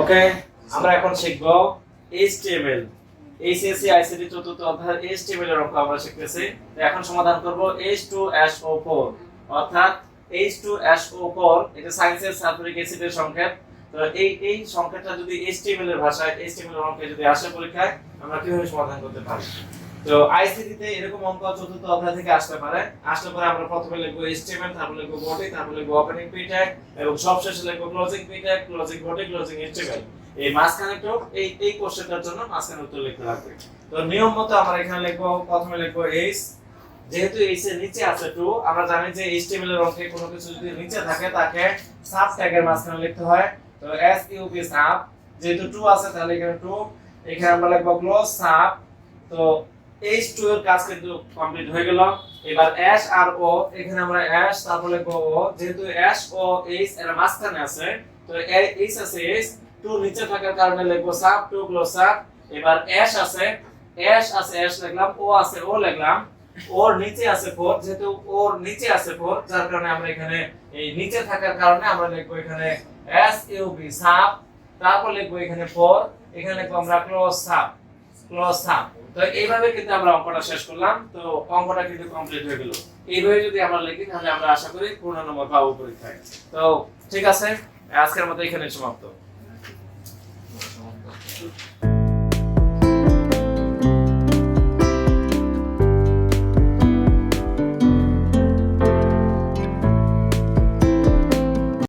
ওকে, আমরা এখন শিখব HTML এইচএসসি আইসিটি চতুর্থ অধ্যায় HTML এর অঙ্ক আমরা শিখতেছি। তো এখন সমাধান করব H2SO4 অর্থাৎ H2SO4 এটা সায়েন্সের সালফিউরিক অ্যাসিডের সংকেত। তো এই সংকেতটা যদি HTML এর ভাষায় HTML এর অঙ্কে যদি আসে পরীক্ষায় আমরা কিভাবে সমাধান করতে পারি। তো আইসিটি তে এরকম অঙ্ক চতুর্থ অধ্যায় থেকে আসতে পারে। আসলে পরে আমরা প্রথমে লিখব HTML, তারপর লিখব বডি, তারপর লিখব ওপেনিং পি ট্যাগ এবং সবশেষে লিখব closing P tag, closing body, closing HTML। এই মাঝখানে তো এই কোশ্চেনটার জন্য মাঝখানে উত্তর লিখতে লাগবে। তো নিয়ম মতো আমরা এখানে লিখব, প্রথমে লিখব h, যেহেতু h এর নিচে আছে 2, আমরা জানি যে HTML এর অঙ্কে কোনো কিছু যদি নিচে থাকে তাকে সাব ট্যাগের মাঝখানে লিখতে হয়। তো sub সাব, যেহেতু 2 আছে তাহলে এখানে 2, এখানে আমরা লিখব ক্লোজ সাব। তো H2 এর কাজ কিন্তু কমপ্লিট হয়ে গেল। এবার s আর o, এখানে আমরা s তারপর লিখব o, যেহেতু s o h এর মাঝখানে আছে তো h আছে h, 2 নিচে থাকার কারণে লিখব সাব 2 ক্লোজ সাব। এবার s আছে s লিখলাম, o আছে o লিখলাম, ওর নিচে আছে 4, যেহেতু ওর নিচে আছে 4 যার কারণে আমরা এখানে এই নিচে থাকার কারণে আমরা লিখব এখানে sub সাব, তারপর লিখব এখানে 4, এখানে লিখব আমরা ক্লোজ সাব। তো এইভাবে কিন্তু আমরা অঙ্কটা শেষ করলাম। তো অঙ্কটা কিন্তু কমপ্লিট হয়ে গেল। এইভাবে যদি আমরা লিখি তাহলে আমরা আশা করি পূর্ণ নম্বর পাবো পরীক্ষায়। তো ঠিক আছে, আজকের মতো এখানে সমাপ্ত।